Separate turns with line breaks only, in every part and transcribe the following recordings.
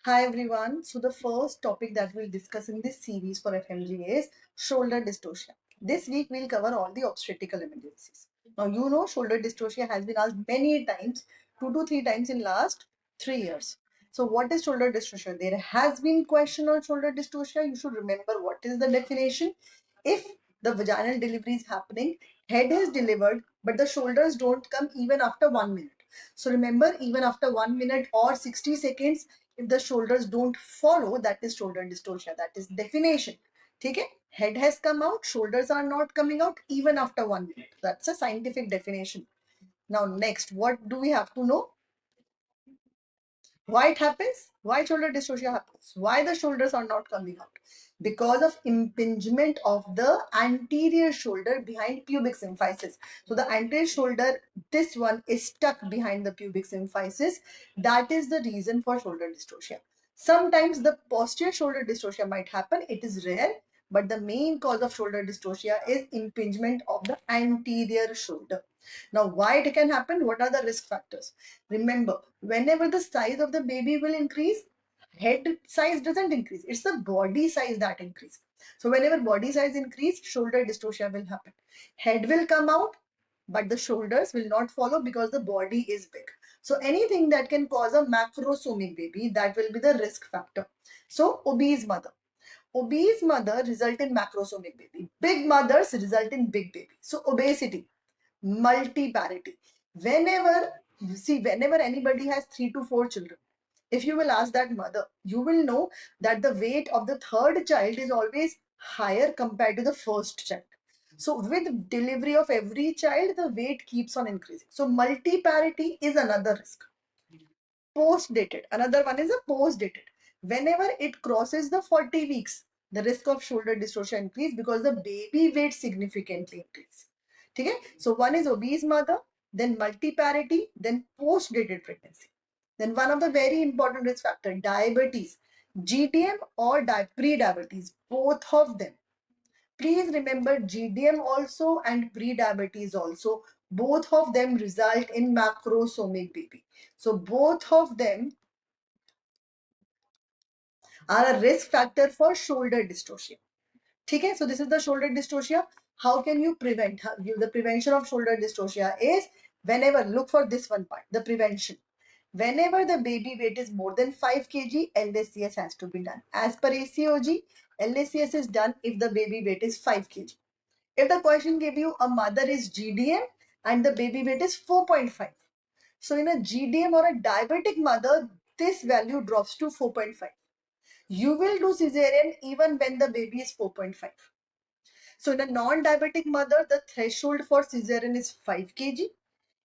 Hi everyone. So the first topic that we'll discuss in this series for FMG is shoulder dystocia. This week we'll cover all the obstetrical emergencies. Now you know shoulder dystocia has been asked many times, 2 to 3 times in last 3 years. So what is shoulder dystocia? There has been question on shoulder dystocia. You should remember what is the definition. If the vaginal delivery is happening, head is delivered, but the shoulders don't come even after 1 minute. So remember, even after 1 minute or 60 seconds, if the shoulders don't follow, that is shoulder dystocia. That is definition. Okay? Head has come out, shoulders are not coming out even after 1 minute. That's a scientific definition. Now, next, what do we have to know? Why it happens? Why shoulder dystocia happens? Why the shoulders are not coming out? Because of impingement of the anterior shoulder behind pubic symphysis. So the anterior shoulder, this one is stuck behind the pubic symphysis. That is the reason for shoulder dystocia. Sometimes the posterior shoulder dystocia might happen. It is rare, but the main cause of shoulder dystocia is impingement of the anterior shoulder. Now, why it can happen? What are the risk factors? Remember, whenever the size of the baby will increase, head size doesn't increase. It's the body size that increases. So whenever body size increase, shoulder dystocia will happen. Head will come out, but the shoulders will not follow because the body is big. So anything that can cause a macrosomic baby, that will be the risk factor. So obese mother. Obese mother result in macrosomic baby. Big mothers result in big baby. So obesity, multiparity. Whenever whenever anybody has 3 to 4 children, if you will ask that mother, you will know that the weight of the third child is always higher compared to the first child. So with delivery of every child, the weight keeps on increasing. So multiparity is another risk. Post-dated, another one is a post-dated. Whenever it crosses the 40 weeks, the risk of shoulder dystocia increase because the baby weight significantly increase. Okay? So one is obese mother, then multiparity, then post-dated pregnancy. Then one of the very important risk factor, diabetes, GDM or pre-diabetes, both of them. Please remember GDM also and pre-diabetes also, both of them result in macrosomic baby. So both of them are a risk factor for shoulder dystocia. Okay, so this is the shoulder dystocia. How can you prevent? The prevention of shoulder dystocia is whenever, look for this one part, the prevention. Whenever the baby weight is more than 5 kg, LACS has to be done. As per ACOG, LACS is done if the baby weight is 5 kg. If the question gave you a mother is GDM and the baby weight is 4.5. So in a GDM or a diabetic mother, this value drops to 4.5. You will do cesarean even when the baby is 4.5. So in a non-diabetic mother, the threshold for cesarean is 5 kg.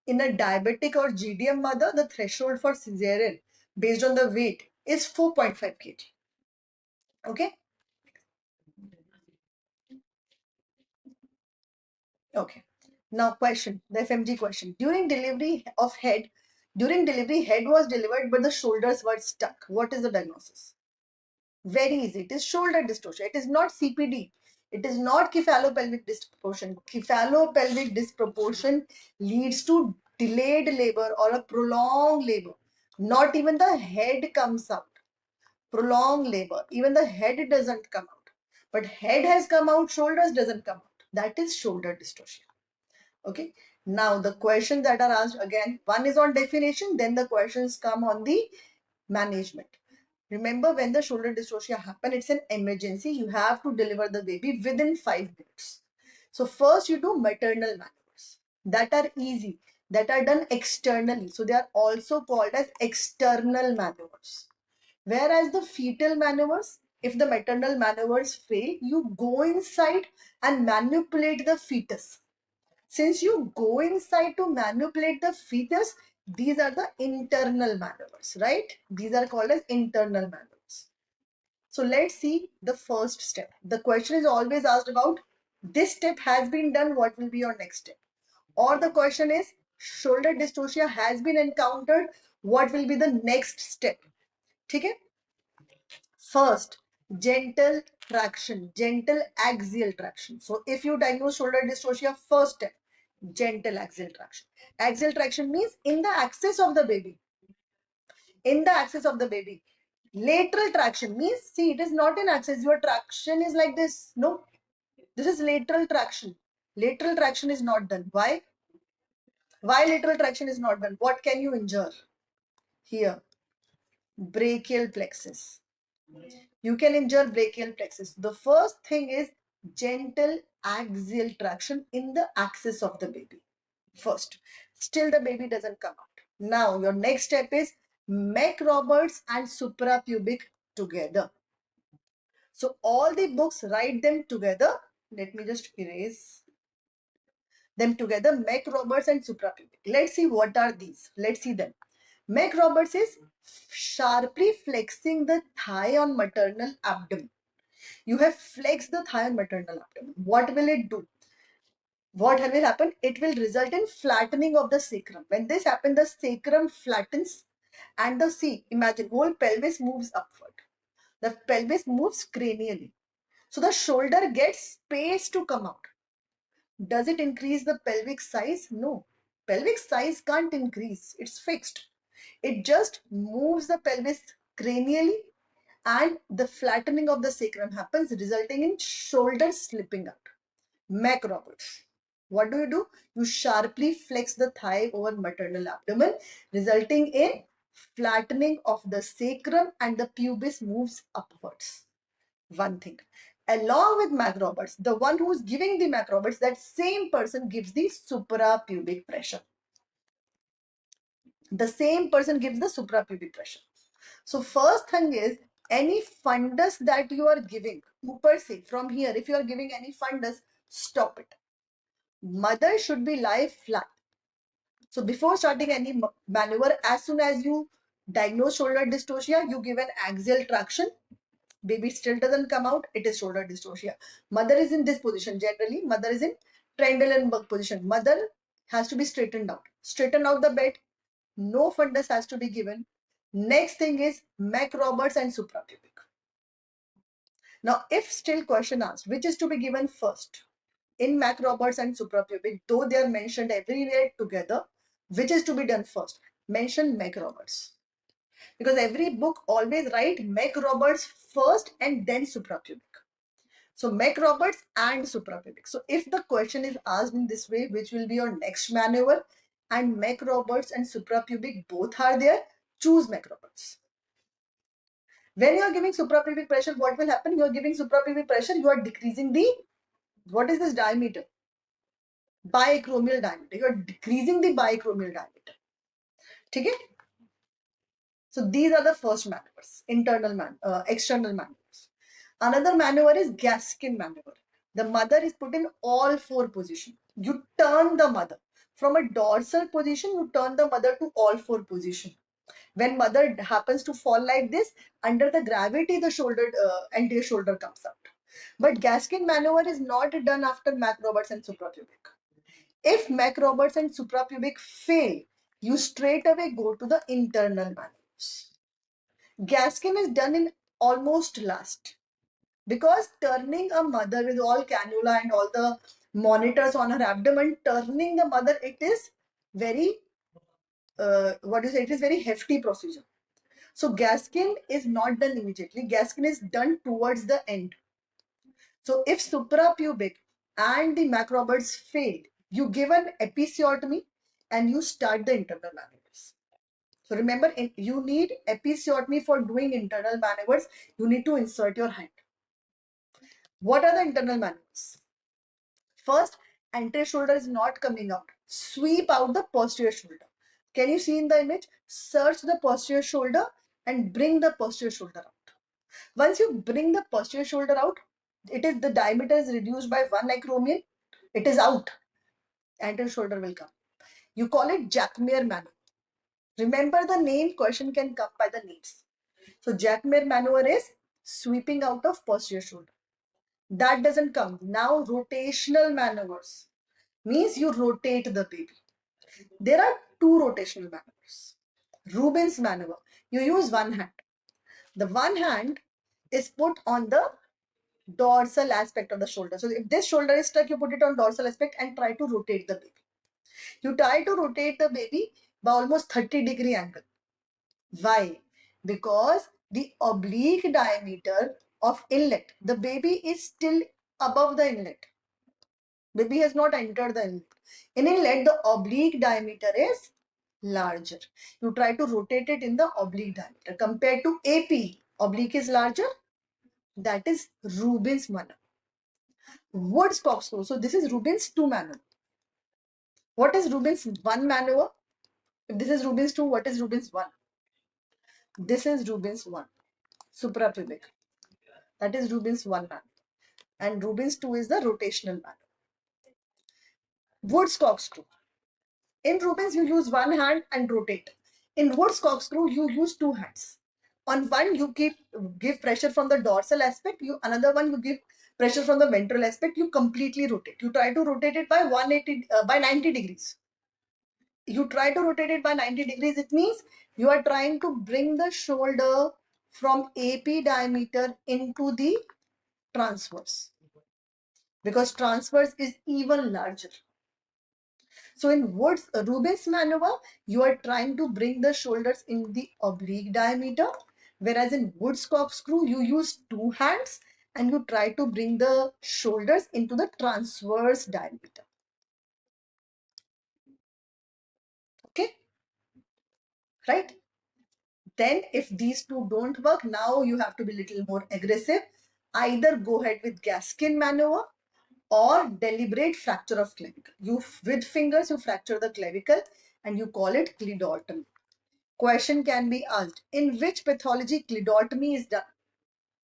In a diabetic or GDM mother, the threshold for cesarean based on the weight is 4.5 kg. Okay? Okay. Now question, the FMG question. During delivery, head was delivered, but the shoulders were stuck. What is the diagnosis? Very easy. It is shoulder dystocia. It is not CPD. It is not cephalopelvic disproportion. Cephalopelvic disproportion leads to delayed labor or a prolonged labor. Not even the head comes out. Prolonged labor. Even the head doesn't come out. But head has come out, shoulders doesn't come out. That is shoulder dystocia. Okay. Now the questions that are asked again, one is on definition, then the questions come on the management. Remember, when the shoulder dystocia happen, it's an emergency. You have to deliver the baby within 5 minutes. So first you do maternal maneuvers that are easy, that are done externally. So they are also called as external maneuvers. Whereas the fetal maneuvers, if the maternal maneuvers fail, you go inside and manipulate the fetus. Since you go inside to manipulate the fetus, these are the internal maneuvers, right? These are called as internal maneuvers. So let's see the first step. The question is always asked about this step has been done, what will be your next step? Or the question is shoulder dystocia has been encountered, what will be the next step? Okay? First, gentle traction, gentle axial traction. So if you diagnose shoulder dystocia, first step, gentle axial traction. Axial traction means in the axis of the baby. In the axis of the baby. Lateral traction means, see, it is not in axis. Your traction is like this. No, this is lateral traction. Lateral traction is not done. Why? Why lateral traction is not done? What can you injure? Here, brachial plexus. You can injure brachial plexus. The first thing is gentle axial traction in the axis of the baby. First, still the baby doesn't come out. Now, your next step is McRoberts and suprapubic together. So all the books, write them together. Let me just erase them together. McRoberts and suprapubic. Let's see what are these. Let's see them. McRoberts is sharply flexing the thigh on maternal abdomen. You have flexed the thigh on maternal abdomen. What will it do? What will happen? It will result in flattening of the sacrum. When this happens, the sacrum flattens and the imagine whole pelvis moves upward. The pelvis moves cranially. So the shoulder gets space to come out. Does it increase the pelvic size? No. Pelvic size can't increase. It's fixed. It just moves the pelvis cranially and the flattening of the sacrum happens, resulting in shoulder slipping out. McRoberts. What do? You sharply flex the thigh over maternal abdomen, resulting in flattening of the sacrum and the pubis moves upwards. One thing. Along with McRoberts, the one who is giving the McRoberts, that same person gives the suprapubic pressure. The same person gives the suprapubic pressure. So first thing is, any fundus that you are giving, per se, from here, if you are giving any fundus, stop it. Mother should be lie flat. So before starting any maneuver, as soon as you diagnose shoulder dystocia, you give an axial traction. Baby still doesn't come out, it is shoulder dystocia. Mother is in this position. Generally, mother is in Trendelenburg position. Mother has to be straightened out. Straighten out the bed. No fundus has to be given. Next thing is McRoberts and suprapubic. Now, if still question asked, which is to be given first? In McRoberts and suprapubic, though they are mentioned everywhere together, which is to be done first? Mention McRoberts. Because every book always write McRoberts first and then suprapubic. So McRoberts and suprapubic. So if the question is asked in this way, which will be your next maneuver, and McRoberts and suprapubic both are there, choose McRoberts. When you are giving suprapubic pressure, what will happen? You are giving suprapubic pressure, you are decreasing the, what is this diameter? Biacromial diameter. You are decreasing the biacromial diameter. Okay? So these are the first maneuvers, external maneuvers. Another maneuver is Gaskin maneuver. The mother is put in all four positions. You turn the mother. From a dorsal position, you turn the mother to all four positions. When mother happens to fall like this, under the gravity, the anterior shoulder comes out. But Gaskin maneuver is not done after McRoberts and suprapubic. If McRoberts and suprapubic fail, you straight away go to the internal maneuvers. Gaskin is done in almost last, because turning a mother with all cannula and all the monitors on her abdomen, turning the mother, it is very, it is very hefty procedure. So Gaskin is not done immediately. Gaskin is done towards the end. So if suprapubic and the McRoberts fail, you give an episiotomy and you start the internal maneuvers. So remember, you need episiotomy for doing internal maneuvers. You need to insert your hand. What are the internal maneuvers? First, anterior shoulder is not coming out. Sweep out the posterior shoulder. Can you see in the image? Search the posterior shoulder and bring the posterior shoulder out. Once you bring the posterior shoulder out, the diameter is reduced by 1 acromion. It is out. Anterior shoulder will come. You call it Jacquemer maneuver. Remember the name, question can come by the names. So Jacquemer maneuver is sweeping out of posterior shoulder. That doesn't come. Now rotational maneuvers means you rotate the baby. There are two rotational maneuvers. Rubens maneuver. You use one hand. The one hand is put on the dorsal aspect of the shoulder. So if this shoulder is stuck, you put it on dorsal aspect and try to rotate the baby. You try to rotate the baby by almost 30-degree angle. Why? Because the oblique diameter of inlet. The baby is still above the inlet. Baby has not entered the inlet. In inlet, the oblique diameter is larger. You try to rotate it in the oblique diameter. Compared to AP, oblique is larger. That is Rubin's maneuver. Woodcock screw. So this is Rubin's 2 maneuver. What is Rubin's 1 maneuver? If this is Rubin's 2, what is Rubin's 1? This is Rubin's 1. Suprapubic. That is Rubin's 1 maneuver. And Rubin's 2 is the rotational maneuver. Woodcock screw. In Rubens, you use one hand and rotate. In Wood's corkscrew, you use two hands. On one, you give pressure from the dorsal aspect. Another one, you give pressure from the ventral aspect. You completely rotate. You try to rotate it by 180 by 90 degrees. You try to rotate it by 90 degrees. It means you are trying to bring the shoulder from AP diameter into the transverse, because transverse is even larger. So in Rubens maneuver, you are trying to bring the shoulders in the oblique diameter, whereas in Wood's corkscrew, you use two hands and you try to bring the shoulders into the transverse diameter. Okay, right? Then if these two don't work, now you have to be a little more aggressive. Either go ahead with Gaskin maneuver or deliberate fracture of clavicle. With fingers, you fracture the clavicle and you call it clidotomy. Question can be asked, in which pathology clidotomy is done?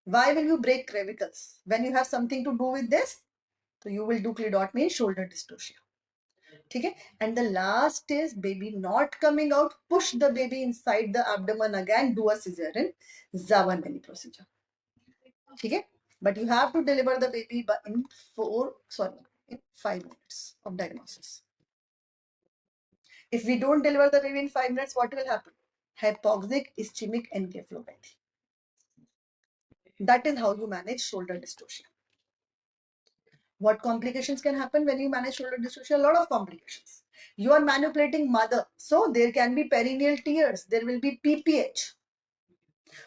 Why will you break clavicles? When you have something to do with this, so you will do clidotomy in shoulder dystocia. Okay? And the last is baby not coming out, push the baby inside the abdomen again, do a cesarean Zavanelli procedure. Okay? But you have to deliver the baby in 5 minutes of diagnosis. If we don't deliver the baby in 5 minutes, what will happen? Hypoxic ischemic encephalopathy. That is how you manage shoulder dystocia. What complications can happen when you manage shoulder dystocia? A lot of complications. You are manipulating mother, so there can be perineal tears. There will be PPH.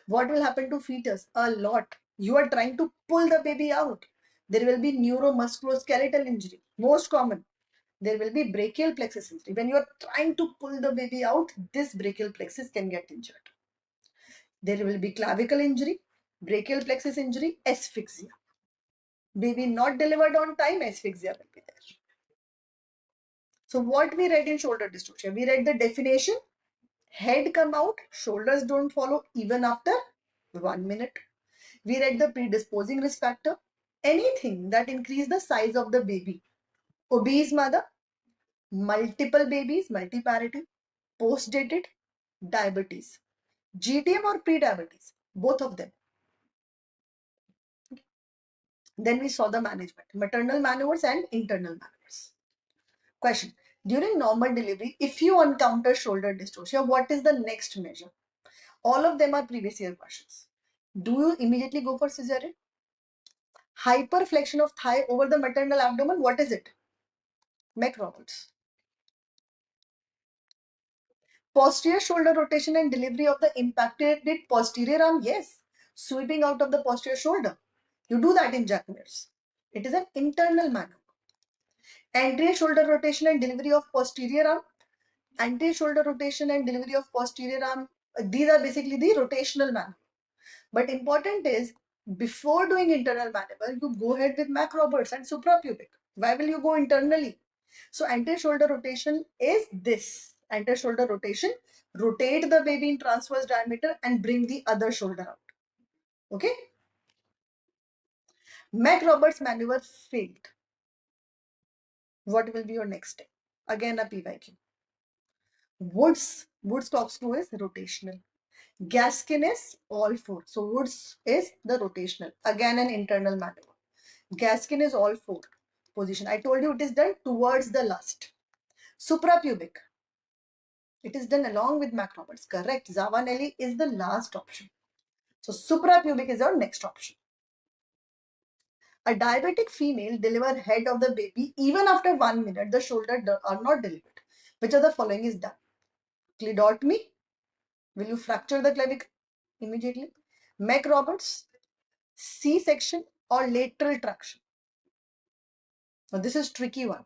What will happen to fetus? A lot. You are trying to pull the baby out. There will be neuromusculoskeletal injury. Most common. There will be brachial plexus injury. When you are trying to pull the baby out, this brachial plexus can get injured. There will be clavicle injury, brachial plexus injury, asphyxia. Baby not delivered on time, asphyxia will be there. So what we read in shoulder dystocia? We read the definition, head come out, shoulders don't follow even after 1 minute. We read the predisposing risk factor, anything that increase the size of the baby. Obese mother, multiple babies, multiparity, post-dated, diabetes. GTM or pre-diabetes, both of them. Then we saw the management, maternal maneuvers and internal maneuvers. Question. During normal delivery, if you encounter shoulder dystocia, what is the next measure? All of them are previous year questions. Do you immediately go for cesarean? Hyperflexion of thigh over the maternal abdomen, what is it? McRoberts. Posterior shoulder rotation and delivery of the impacted posterior arm, yes. Sweeping out of the posterior shoulder. You do that in Jacquemires. It is an internal maneuver. Anterior shoulder rotation and delivery of posterior arm. Anterior shoulder rotation and delivery of posterior arm. These are basically the rotational maneuver. But important is, before doing internal maneuver, you go ahead with McRoberts and suprapubic. Why will you go internally? So anterior shoulder rotation is this. Anterior shoulder rotation, rotate the baby in transverse diameter and bring the other shoulder out. Okay? McRoberts maneuver failed. What will be your next step? Again a PYQ. Wood's corkscrew is rotational. Gaskin is all four. So Wood's is the rotational. Again an internal maneuver. Gaskin is all four position. I told you it is done towards the last. Suprapubic. It is done along with McRoberts. Correct. Zavanelli is the last option. So suprapubic is our next option. A diabetic female deliver head of the baby even after 1 minute. The shoulder are not delivered. Which of the following is done? Clidotomy. Will you fracture the clavicle immediately? McRoberts, C-section, or lateral traction. Now this is tricky one.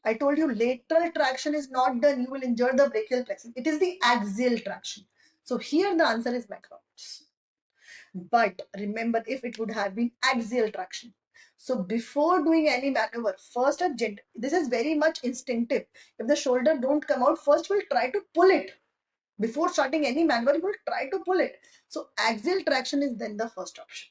I told you lateral traction is not done, you will injure the brachial plexus. It is the axial traction. So here the answer is McRoberts. But remember, if it would have been axial traction. So before doing any maneuver, first this is very much instinctive. If the shoulder don't come out, first we'll try to pull it. Before starting any maneuver, we'll try to pull it. So axial traction is then the first option.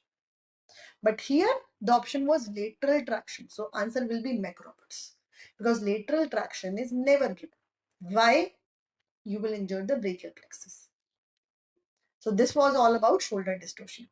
But here the option was lateral traction. So answer will be McRoberts. Because lateral traction is never given. Why? You will injure the brachial plexus. So this was all about shoulder dystocia.